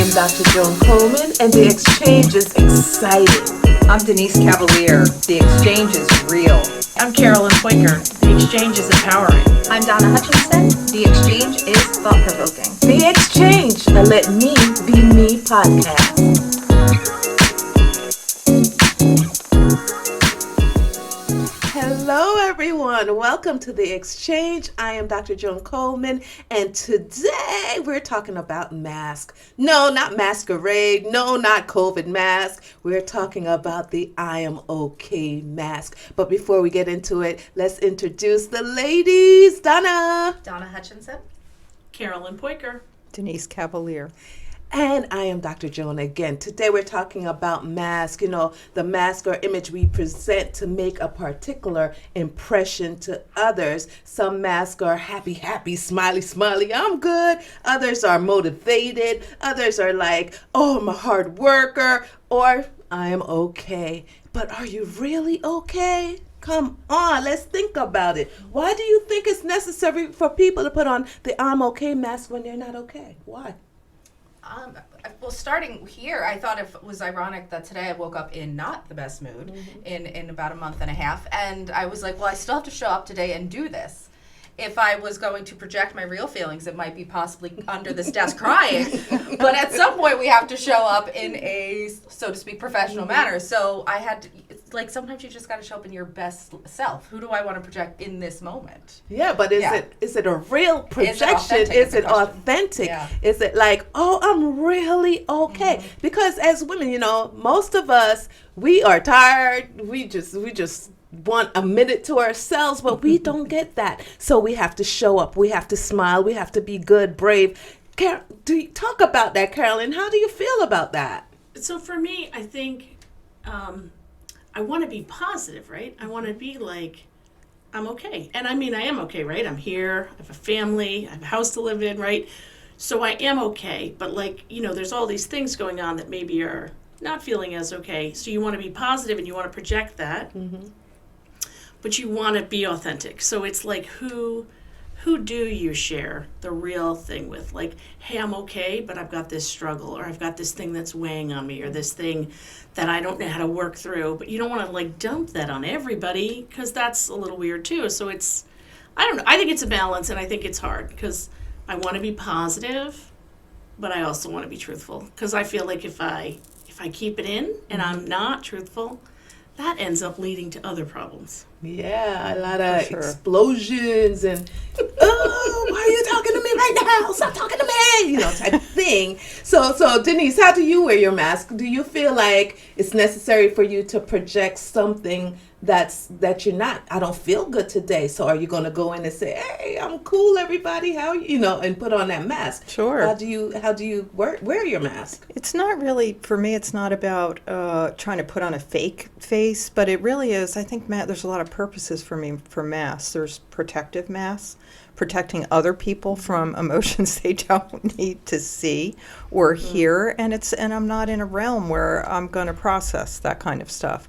am Dr. Joan Coleman, and the Xchange is exciting. I'm Denise Cavalier. The Xchange is real. I'm Carolyn Poiker. The Xchange is empowering. I'm Donna Hutchinson. The Xchange is thought-provoking. The Xchange, a Let Me Be Me podcast. Hello, everyone. Welcome to the Xchange. I am Dr. Joan Coleman, and today we're talking about masks. No, not masquerade. No, not COVID mask. We're talking about the I Am Okay mask. But before we get into it, let's introduce the ladies. Donna Hutchinson. Carolyn Poiker. Denise Cavalier. And I am Dr. Joan again. Today we're talking about masks, the mask or image we present to make a particular impression to others. Some masks are happy, smiley, I'm good. Others are motivated. Others are like, oh, I'm a hard worker, or I am okay. But are you really okay? Come on, let's think about it. Why do you think it's necessary for people to put on the I'm okay mask when they're not okay? Why? Well, starting here, I thought it was ironic that today I woke up in not the best mood in about a month and a half. And I was like, well, I still have to show up today and do this. If I was going to project my real feelings, it might be possibly under this desk crying. But at some point, we have to show up in a, so to speak, professional manner. So I had to, it's like sometimes you just got to show up in your best self. Who do I want to project in this moment? Yeah, but is it a real projection? Is it authentic? Yeah. Is it like, oh, I'm really okay? Mm-hmm. Because as women, most of us, we are tired. We just want a minute to ourselves, but we don't get that. So we have to show up. We have to smile. We have to be good, brave. Talk about that, Carolyn. How do you feel about that? So for me, I think I want to be positive, right? I want to be like, I'm okay. And I mean, I am okay, right? I'm here. I have a family. I have a house to live in, right? So I am okay. But there's all these things going on that maybe are not feeling as okay. So you want to be positive and you want to project that. Mm-hmm. But you want to be authentic. So it's like, who do you share the real thing with? Like, hey, I'm okay, but I've got this struggle, or I've got this thing that's weighing on me, or this thing that I don't know how to work through. But you don't want to dump that on everybody, because that's a little weird too. So it's, I don't know. I think it's a balance, and I think it's hard because I want to be positive, but I also want to be truthful, because I feel like if I keep it in and I'm not truthful, that ends up leading to other problems. Yeah, a lot of explosions and, oh, why are you talking to me right now? Stop talking to me, type thing. So Denise, how do you wear your mask? Do you feel like it's necessary for you to project something that you're not? I don't feel good today. So are you going to go in and say, hey, I'm cool, everybody? How and put on that mask? Sure. How do you wear your mask? It's not really, for me, it's not about trying to put on a fake face, but it really is, I think, there's a lot of purposes for me for masks. There's protective masks, protecting other people from emotions they don't need to see or hear, and I'm not in a realm where I'm going to process that kind of stuff.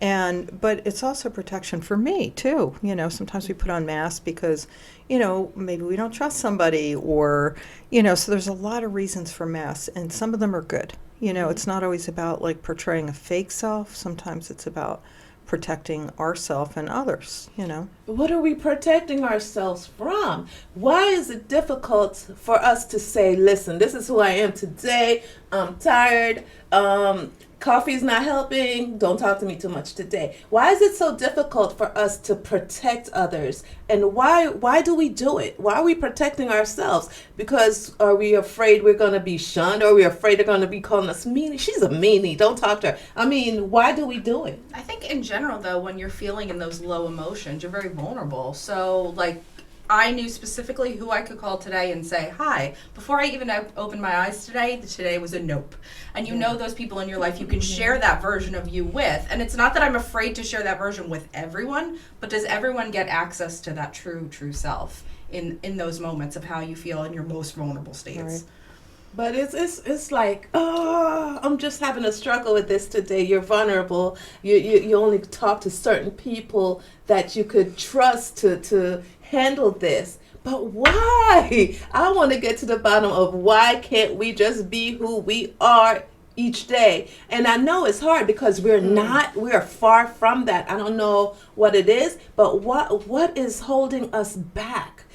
But it's also protection for me too. Sometimes we put on masks because, maybe we don't trust somebody, or, so there's a lot of reasons for masks, and some of them are good. It's not always about portraying a fake self. Sometimes it's about protecting ourselves and others, What are we protecting ourselves from? Why is it difficult for us to say, listen, this is who I am today. I'm tired. Coffee's not helping. Don't talk to me too much today. Why is it so difficult for us to protect others? And why do we do it? Why are we protecting ourselves? Because are we afraid we're going to be shunned? Or are we afraid they're going to be calling us meanie? She's a meanie. Don't talk to her. I mean, why do we do it? I think in general, though, when you're feeling in those low emotions, you're very vulnerable. So, I knew specifically who I could call today and say hi. Before I even opened my eyes today was a nope. And you know those people in your life you can share that version of you with. And it's not that I'm afraid to share that version with everyone, but does everyone get access to that true self in those moments of how you feel in your most vulnerable states? Right. But it's like, oh, I'm just having a struggle with this today. You're vulnerable. You only talk to certain people that you could trust to handle this. But why? I want to get to the bottom of why can't we just be who we are each day? And I know it's hard because we're far from that. I don't know what it is, but what is holding us back?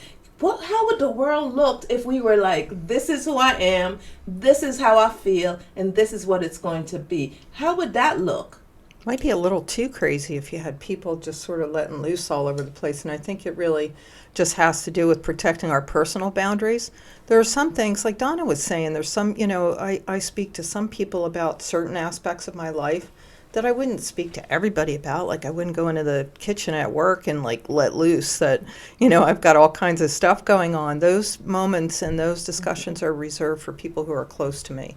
How would the world look if we were like, this is who I am, this is how I feel, and this is what it's going to be? How would that look? Might be a little too crazy if you had people just sort of letting loose all over the place. And I think it really just has to do with protecting our personal boundaries. There are some things, like Donna was saying, there's some, I speak to some people about certain aspects of my life that I wouldn't speak to everybody about. Like I wouldn't go into the kitchen at work and like let loose that, I've got all kinds of stuff going on. Those moments and those discussions are reserved for people who are close to me.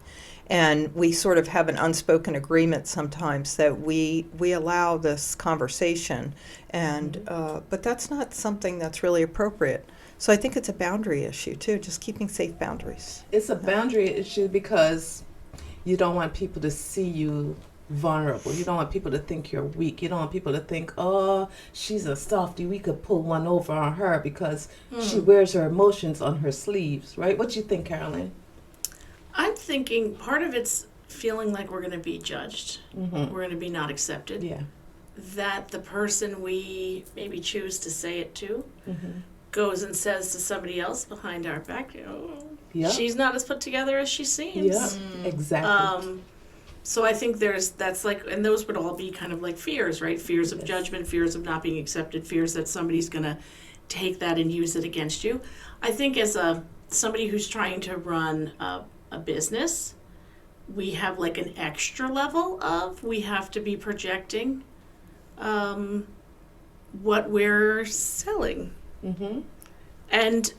And we sort of have an unspoken agreement sometimes that we allow this conversation, and but that's not something that's really appropriate. So I think it's a boundary issue too, just keeping safe boundaries. It's a boundary issue because you don't want people to see you vulnerable. You don't want people to think you're weak. You don't want people to think, oh, she's a softie. We could pull one over on her because she wears her emotions on her sleeves, right? What do you think, Carolyn? I'm thinking part of it's feeling like we're going to be judged. Mm-hmm. We're going to be not accepted. Yeah. That the person we maybe choose to say it to Mm-hmm. goes and says to somebody else behind our back, Yep. she's not as put together as she seems. Yeah, exactly. So I think that's like, and those would all be kind of like fears, right? Fears of judgment, fears of not being accepted, fears that somebody's going to take that and use it against you. I think as somebody who's trying to run a business, we have like an extra level of, we have to be projecting what we're selling. Mm-hmm. And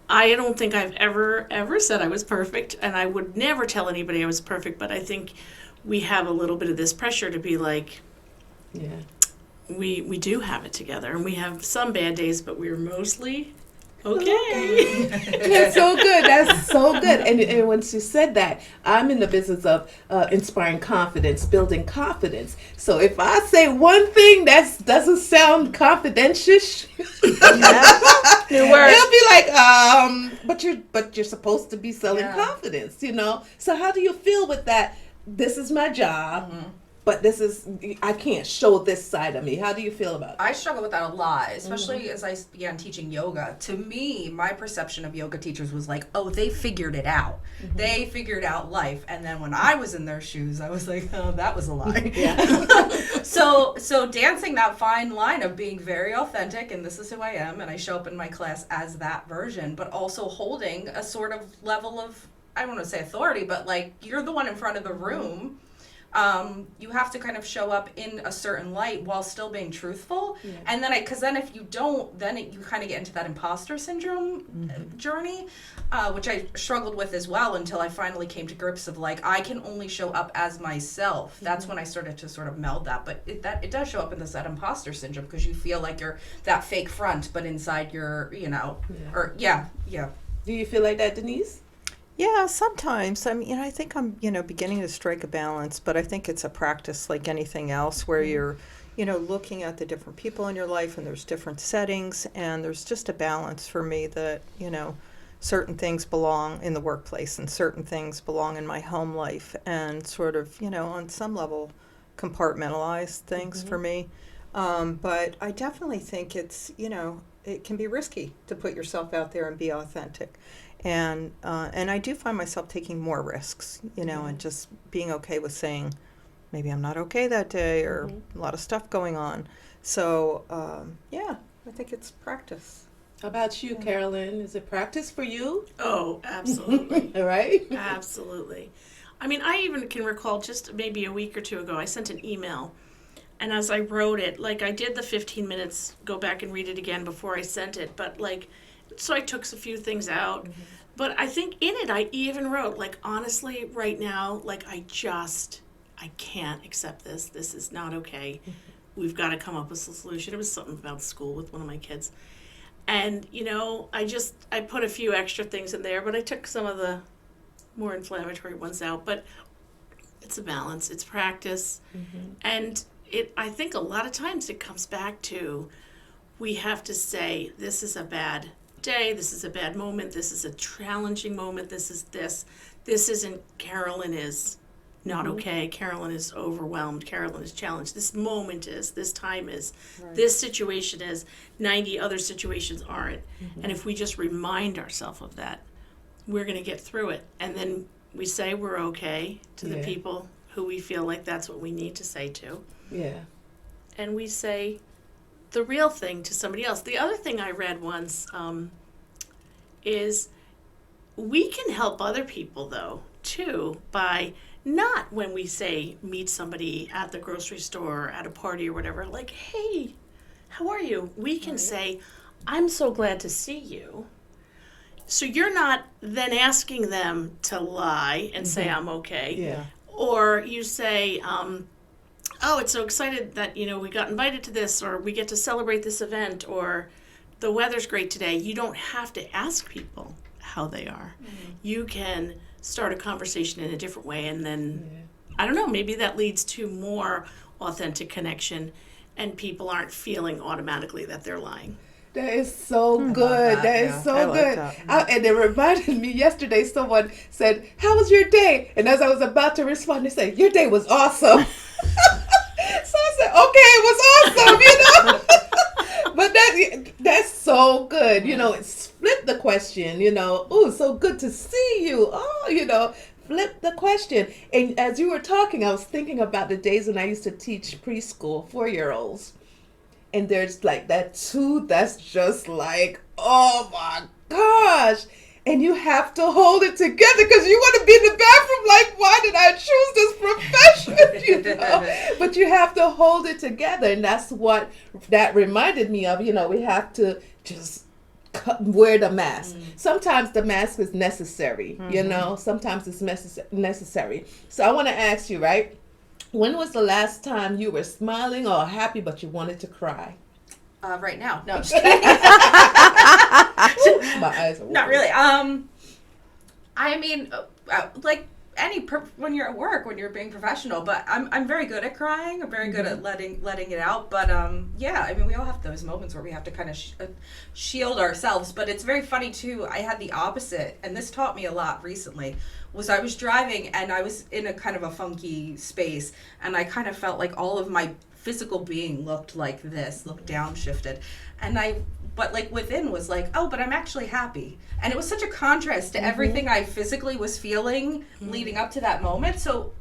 I don't think I've ever said I was perfect, and I would never tell anybody I was perfect, but I think we have a little bit of this pressure to be like, Yeah. we do have it together, and we have some bad days, but we're mostly okay. That's so good. That's so good. And once you said that, I'm in the business of inspiring confidence, building confidence. So if I say one thing that doesn't sound confidential, it'll be like, but you're supposed to be selling confidence, So how do you feel with that? This is my job. Mm-hmm. But I can't show this side of me. How do you feel about it? I struggle with that a lot, especially as I began teaching yoga. To me, my perception of yoga teachers was like, oh, they figured it out. Mm-hmm. They figured out life. And then when I was in their shoes, I was like, oh, that was a lie. Yeah. So dancing that fine line of being very authentic, and this is who I am, and I show up in my class as that version, but also holding a sort of level of, I don't want to say authority, but like, you're the one in front of the room. You have to kind of show up in a certain light while still being truthful. Yeah. And then, because then if you don't, then you kind of get into that imposter syndrome journey, which I struggled with as well until I finally came to grips of like, I can only show up as myself. That's when I started to sort of meld that. But it does show up in that imposter syndrome because you feel like you're that fake front, but inside you're, yeah. Do you feel like that, Denise? Yeah, sometimes. I mean, I think I'm, beginning to strike a balance, but I think it's a practice like anything else where you're, looking at the different people in your life and there's different settings and there's just a balance for me that, certain things belong in the workplace and certain things belong in my home life and sort of, on some level compartmentalize things for me. But I definitely think it's, it can be risky to put yourself out there and be authentic. And I do find myself taking more risks, and just being okay with saying, maybe I'm not okay that day or a lot of stuff going on. So, I think it's practice. How about you, Carolyn? Is it practice for you? Oh, absolutely. All right. Absolutely. I mean, I even can recall just maybe a week or two ago, I sent an email. And as I wrote it, like I did the 15 minutes, go back and read it again before I sent it. But like, so I took a few things out. But I think in it, I even wrote, like, honestly, right now, like, I can't accept this. This is not okay. We've got to come up with a solution. It was something about school with one of my kids. And, I put a few extra things in there, but I took some of the more inflammatory ones out. But it's a balance. It's practice. And I think a lot of times it comes back to, we have to say, this is a bad day. This is a bad moment. This is a challenging moment. This is this. This isn't Carolyn is not okay. Carolyn is overwhelmed. Carolyn is challenged. This moment is. This time is. Right. This situation is. 90 other situations aren't. And if we just remind ourselves of that, we're going to get through it. And then we say we're okay to the Yeah. people who we feel like that's what we need to say to. Yeah. And we say the real thing to somebody else. The other thing I read once is we can help other people, though, too, by not when we say meet somebody at the grocery store, at a party or whatever, like, hey, how are you? We can say, I'm so glad to see you. So you're not then asking them to lie and say, I'm okay. Yeah. Or you say, oh, it's so excited that, we got invited to this, or we get to celebrate this event, or the weather's great today. You don't have to ask people how they are. You can start a conversation in a different way, and then, I don't know, maybe that leads to more authentic connection, and people aren't feeling automatically that they're lying. That is so good. That is so I like good. that. And it reminded me yesterday, someone said, how was your day? And as I was about to respond, they said, your day was awesome. So I said, okay, it was awesome, But that's so good. It's flip the question, oh, so good to see you. Oh, flip the question. And as you were talking, I was thinking about the days when I used to teach preschool 4-year-olds. And there's like that too, that's just like, oh my gosh. And you have to hold it together because you want to be in the bathroom like, why did I choose this profession? But you have to hold it together. And that's what that reminded me of. We have to just wear the mask. Sometimes the mask is necessary, sometimes it's necessary. So I want to ask you, right? When was the last time you were smiling or happy but you wanted to cry? Right now. No, I'm just kidding. My eyes are Not watering. really. I mean, like when you're at work, when you're being professional, but I'm very good at crying. I'm very good at letting it out. But yeah, I mean, we all have those moments where we have to kind of shield ourselves. But it's very funny too. I had the opposite, and this taught me a lot recently. Was I was driving and I was in a kind of a funky space, and I kind of felt like all of my physical being looked like this, looked downshifted, but like within was like, oh, but I'm actually happy. And it was such a contrast to everything I physically was feeling leading up to that moment. So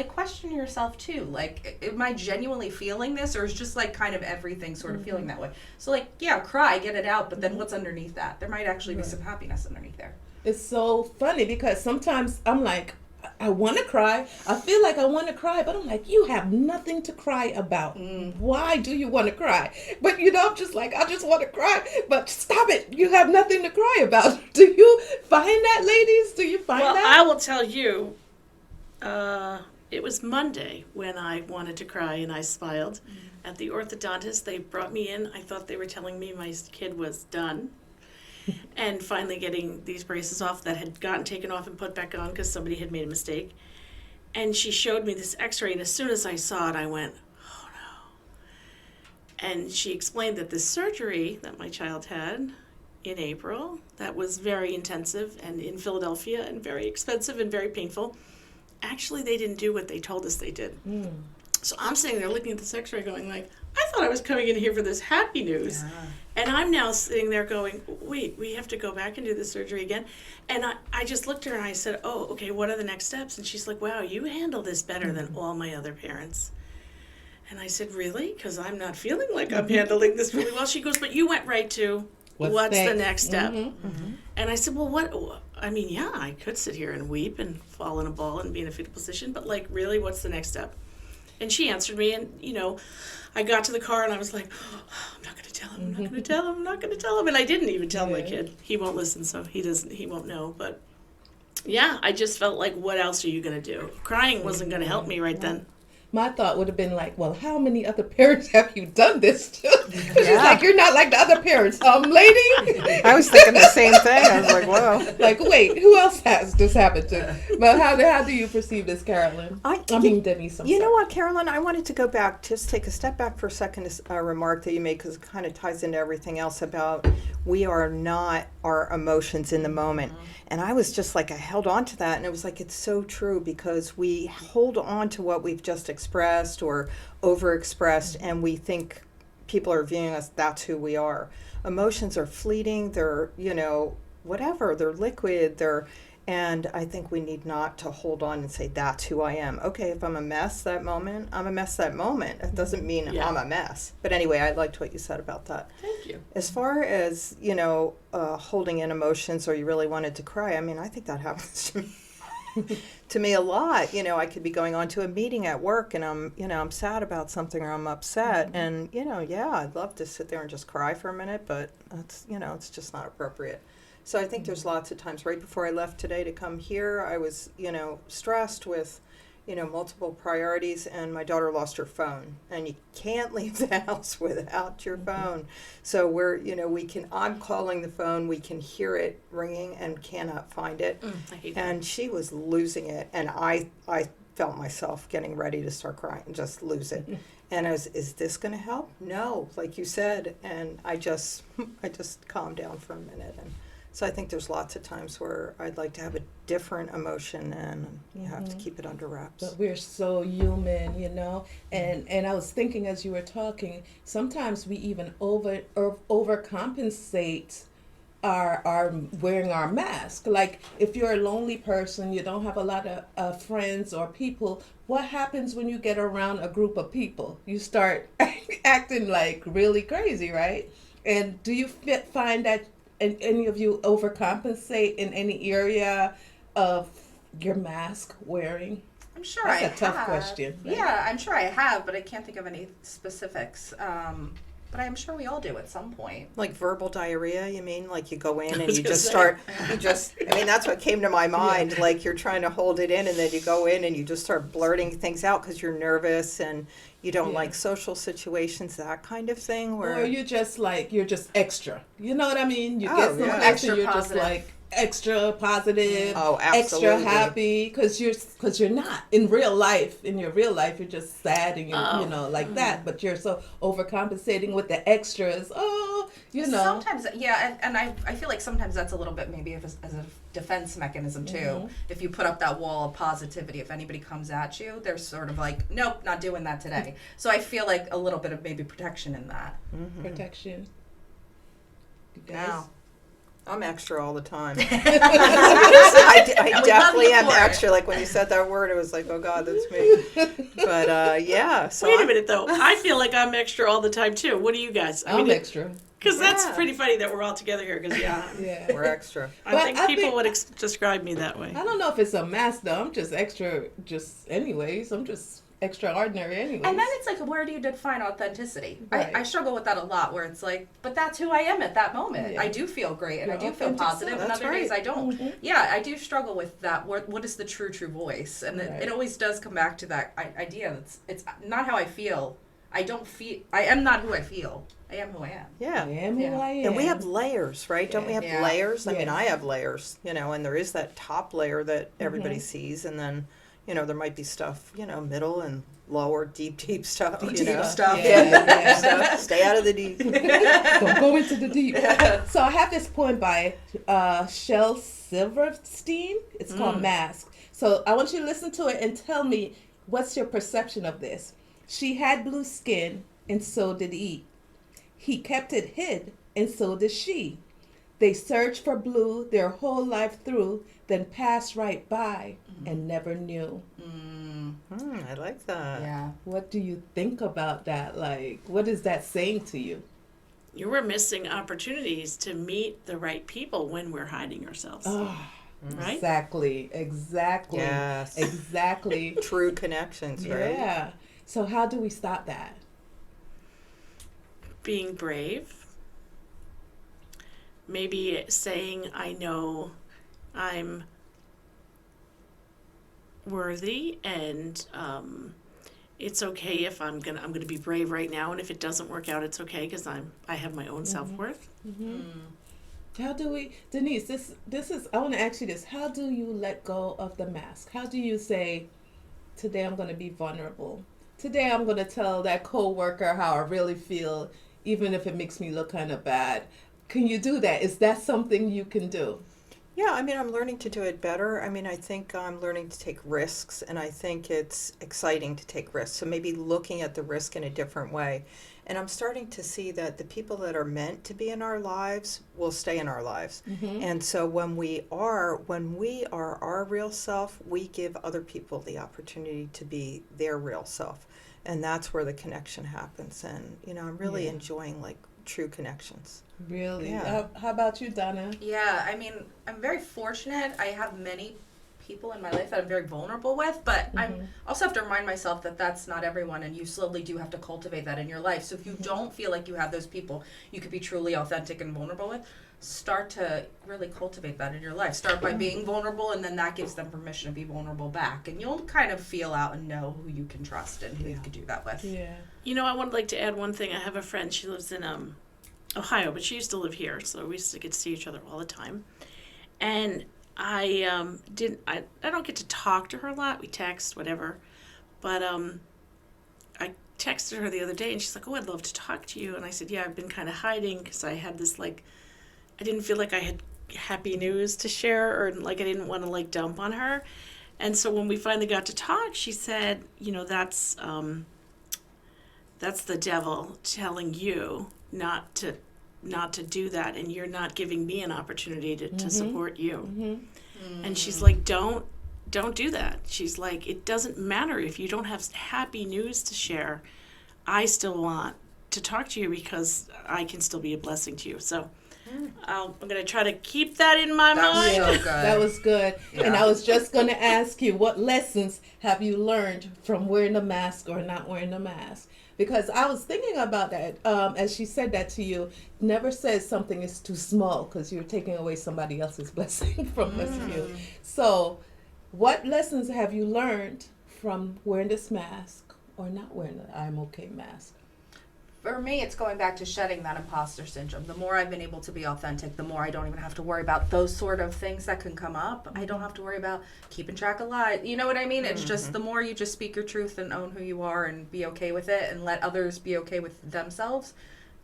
question yourself too, like, am I genuinely feeling this, or is just like kind of everything sort of feeling that way? So like, yeah, cry, get it out, but then what's underneath that? There might actually be some happiness underneath there. It's so funny because sometimes I'm like, I want to cry. I feel like I want to cry, but I'm like, you have nothing to cry about. Why do you want to cry? But I'm just like, I just want to cry. But stop it. You have nothing to cry about. Do you find that, ladies? Do you find Well, that? I will tell you, it was Monday when I wanted to cry and I smiled. At the orthodontist, they brought me in. I thought they were telling me my kid was done. And finally getting these braces off that had gotten taken off and put back on because somebody had made a mistake. And she showed me this x-ray, and as soon as I saw it, I went, oh no. And she explained that this surgery that my child had in April, that was very intensive and in Philadelphia and very expensive and very painful, actually they didn't do what they told us they did. So I'm sitting there looking at this x-ray going like, I thought I was coming in here for this happy news. Yeah. And I'm now sitting there going, wait, we have to go back and do the surgery again? And I just looked at her and I said, oh, okay, what are the next steps? And she's like, wow, you handle this better than all my other parents. And I said, really? Because I'm not feeling like I'm handling this really well. She goes, but you went right to, what's the next step? And I said, well, what? I mean, yeah, I could sit here and weep and fall in a ball and be in a fetal position, but like, really, what's the next step? And she answered me, and, I got to the car and I was like, oh, I'm not going to tell him, I'm not going to tell him, I'm not going to tell him. And I didn't even tell my kid. He won't listen, so he won't know. But yeah, I just felt like, what else are you going to do? Crying wasn't going to help me right then. my thought would have been like, well, how many other parents have you done this to? She's Yeah. like, you're not like the other parents, lady. I was thinking the same thing. I was like, whoa. Like, wait, who else has this happened to? But how do you perceive this, Carolyn? I mean, Denise. You know what, Carolyn? I wanted to go back, just take a step back for a second to a remark that you made, because it kind of ties into everything else about we are not our emotions in the moment. And I was just like, I held on to that, and it was like, it's so true, because we hold on to what we've just expressed or overexpressed, and we think people are viewing us, that's who we are. Emotions are fleeting, they're, whatever, they're liquid, and I think we need not to hold on and say, that's who I am. Okay, if I'm a mess that moment, I'm a mess that moment. It doesn't mean I'm a mess. But anyway, I liked what you said about that. Thank you. As far as, holding in emotions, or you really wanted to cry, I mean, I think that happens to me a lot. I could be going on to a meeting at work, and I'm sad about something, or I'm upset. And, I'd love to sit there and just cry for a minute, but that's, it's just not appropriate. So I think there's lots of times. Right before I left today to come here, I was, stressed with, multiple priorities, and my daughter lost her phone. And you can't leave the house without your phone. So I'm calling the phone, we can hear it ringing and cannot find it. I hate that. And she was losing it, and I felt myself getting ready to start crying and just lose it. And I was, is this going to help? No, like you said. And I just calmed down for a minute. And so I think there's lots of times where I'd like to have a different emotion, and you have to keep it under wraps. But we're so human, And I was thinking as you were talking, sometimes we even overcompensate our wearing our mask. Like, if you're a lonely person, you don't have a lot of friends or people, what happens when you get around a group of people? You start acting like really crazy, right? And do you find that any of you overcompensate in any area of your mask wearing? I'm sure That's I a tough have. question, right? Yeah, I'm sure I have, but I can't think of any specifics. But I'm sure we all do at some point. Like verbal diarrhea, you mean? Like you go in and was you gonna just say. that's what came to my mind. Like you're trying to hold it in, and then you go in and you just start blurting things out because you're nervous and you don't like social situations, that kind of thing. Or you're just extra. You know what I mean? You Oh, get some yeah. extra, you're Positive. just like extra positive, Oh, extra absolutely. happy, because you're not in real life. In your real life, you're just sad and like that. But you're so overcompensating with the extras. Sometimes, yeah, and I feel like sometimes that's a little bit maybe as a defense mechanism too. If you put up that wall of positivity, if anybody comes at you, they're sort of like, nope, not doing that today. So I feel like a little bit of maybe protection in that. Protection. You guys? Wow. I'm extra all the time. we I love definitely you am for it. extra. Like when you said that word, it was like, oh God, that's me. But yeah. So Wait a minute, though. I feel like I'm extra all the time, too. What do you guys? I'm extra. Because that's Yeah. pretty funny that we're all together here. Because, Yeah. we're extra. I think people would describe me that way. I don't know if it's a mask though. I'm just extra, just anyways. I'm just extraordinary anyways. And then it's like, where do you define authenticity? Right. I struggle with that a lot, where it's like, but that's who I am at that moment. Yeah. I do feel great, and Your I do feel authentic positive, self. and That's other days right. I don't. Yeah, I do struggle with that. What is the true voice? And Right. it always does come back to that idea. It's not how I feel. I am not who I feel. I am who I am. Yeah. I am who Yeah. I am. And we have layers, right? Don't we have Yeah. layers? I mean, Yes. I have layers, and there is that top layer that everybody sees. And then, there might be stuff, middle and lower, deep stuff. Deep stuff. Yeah. Stuff. Stay out of the deep. Don't go into the deep. So I have this poem by Shel Silverstein. It's called Mask. So I want you to listen to it and tell me, what's your perception of this? She had blue skin, and so did he. He kept it hid, and so did she. They searched for blue their whole life through, then passed right by and never knew. I like that. Yeah. What do you think about that? Like, what is that saying to you? You were missing opportunities to meet the right people when we're hiding ourselves. Right? Exactly. Yes. Exactly. True connections, right? Yeah. So how do we stop that? Being brave. Maybe saying, I know I'm worthy, and it's okay if I'm gonna be brave right now, and if it doesn't work out, it's okay because I have my own self-worth. How do we, Denise? This is. I want to ask you this. How do you let go of the mask? How do you say, today I'm going to be vulnerable. Today I'm going to tell that coworker how I really feel, even if it makes me look kind of bad. Can you do that? Is that something you can do? Yeah, I mean, I'm learning to do it better. I mean, I think I'm learning to take risks, and I think it's exciting to take risks. So maybe looking at the risk in a different way. And I'm starting to see that the people that are meant to be in our lives will stay in our lives. And so when we are our real self, we give other people the opportunity to be their real self. And that's where the connection happens. And, I'm really enjoying like true connections. Really? Yeah. How about you, Donna? Yeah, I mean, I'm very fortunate. I have many people in my life that I'm very vulnerable with, but I also have to remind myself that that's not everyone, and you slowly do have to cultivate that in your life. So if you don't feel like you have those people you could be truly authentic and vulnerable with, start to really cultivate that in your life. Start by being vulnerable, and then that gives them permission to be vulnerable back, and you'll kind of feel out and know who you can trust and who you can do that with. Yeah. I would like to add one thing. I have a friend. She lives in Ohio, but she used to live here, so we used to get to see each other all the time. And I don't get to talk to her a lot. We text, whatever. But I texted her the other day, and she's like, "Oh, I'd love to talk to you." And I said, "Yeah, I've been kind of hiding because I had this I didn't feel like I had happy news to share, or I didn't want to dump on her." And so when we finally got to talk, she said, "That's the devil telling you not to do that, and you're not giving me an opportunity to support you." And she's like, don't do that. She's like, it doesn't matter if you don't have happy news to share. I still want to talk to you because I can still be a blessing to you. So I'm going to try to keep that in my mind. So good. That was good. Yeah. And I was just going to ask you, what lessons have you learned from wearing a mask or not wearing a mask? Because I was thinking about that as she said that to you. Never says something is too small, because you're taking away somebody else's blessing from you. So what lessons have you learned from wearing this mask or not wearing the I'm okay mask? For me, it's going back to shedding that imposter syndrome. The more I've been able to be authentic, the more I don't even have to worry about those sort of things that can come up. I don't have to worry about keeping track of lies. You know what I mean? It's just the more you just speak your truth and own who you are and be okay with it and let others be okay with themselves,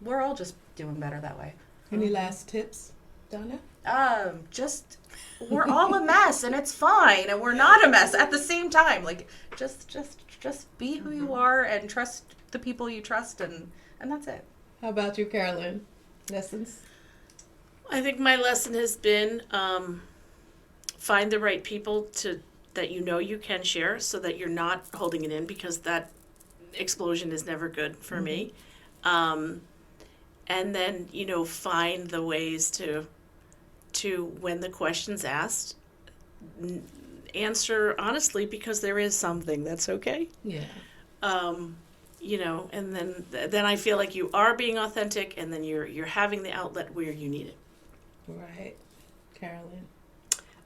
we're all just doing better that way. Any last tips, Donna? Just we're all a mess, and it's fine, and we're not a mess at the same time. Just be who you are and trust the people you trust, and that's it. How about you, Carolyn? Lessons? I think my lesson has been find the right people that you can share, so that you're not holding it in, because that explosion is never good for me. And then find the ways to when the question's asked, answer honestly, because there is something that's okay. Yeah. And then I feel like you are being authentic, and then you're having the outlet where you need it. Right. Carolyn?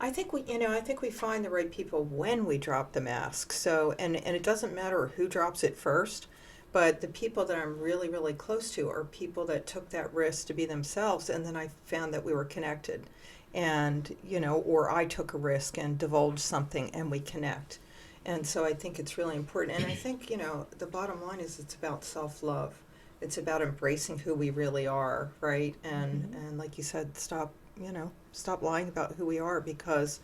I think we find the right people when we drop the mask. So, and it doesn't matter who drops it first, but the people that I'm really, really close to are people that took that risk to be themselves, and then I found that we were connected. And, or I took a risk and divulged something, and we connect. And so I think it's really important. And I think, the bottom line is it's about self-love. It's about embracing who we really are, right? And like you said, stop lying about who we are, because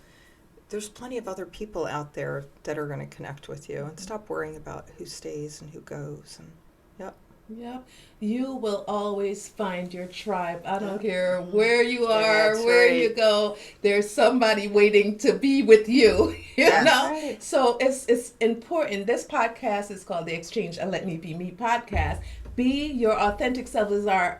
there's plenty of other people out there that are going to connect with you. And stop worrying about who stays and who goes. And Yeah, you will always find your tribe. I don't care where you are, That's where right. you go. There's somebody waiting to be with you. You That's know, right. so it's important. This podcast is called the Xchange and Let Me Be Me podcast. Be your authentic self is our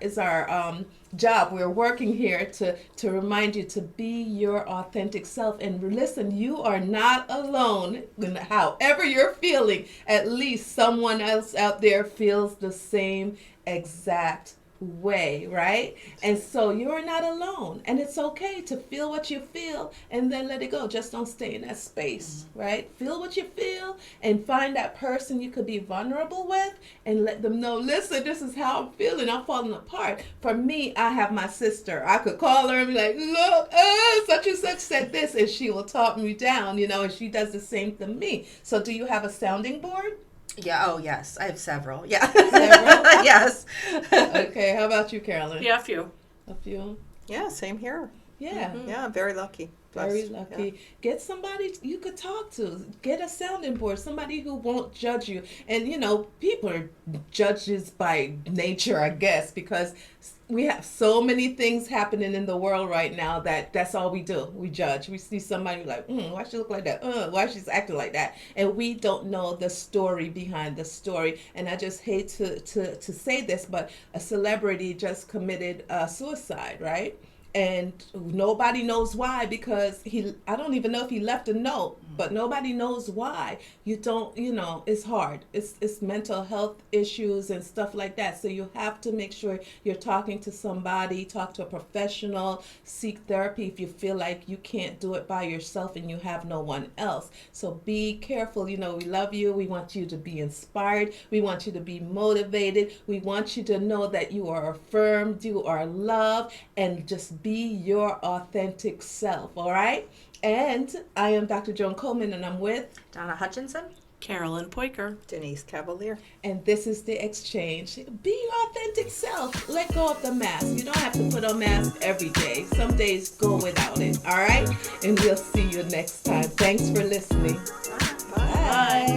job. We're working here to remind you to be your authentic self. And listen, you are not alone. However you're feeling, at least someone else out there feels the same exact way, right? And so you're not alone, and it's okay to feel what you feel and then let it go. Just don't stay in that space, right? Feel what you feel and find that person you could be vulnerable with and let them know, listen, this is how I'm feeling. I'm falling apart. For me, I have my sister. I could call her and be like, look, such and such said this, and she will talk me down, and she does the same to me. So do you have a sounding board? Yeah. Oh, yes. I have several. Yeah. Several? Yes. Okay. How about you, Carolyn? Yeah, a few. A few? Yeah, same here. Yeah. Yeah, very lucky. Very Blessed. lucky. Yeah. Get somebody you could talk to. Get a sounding board. Somebody who won't judge you. And people are judges by nature, I guess, because we have so many things happening in the world right now that's all we do. We judge. We see somebody like, why she look like that? Why she's acting like that? And we don't know the story behind the story. And I just hate to say this, but a celebrity just committed suicide, right? And nobody knows why, because I don't even know if he left a note, but nobody knows why. You don't, it's hard. It's mental health issues and stuff like that. So you have to make sure you're talking to somebody, talk to a professional, seek therapy if you feel like you can't do it by yourself and you have no one else. So be careful. We love you. We want you to be inspired. We want you to be motivated. We want you to know that you are affirmed, you are loved, and just be your authentic self, all right? And I am Dr. Joan Coleman, and I'm with Donna Hutchinson. Carolyn Poiker. Denise Cavalier. and this is the exchange. Be your authentic self. Let go of the mask. You don't have to put on mask every day. Some days go without it, all right? And we'll see you next time. Thanks for listening. Bye.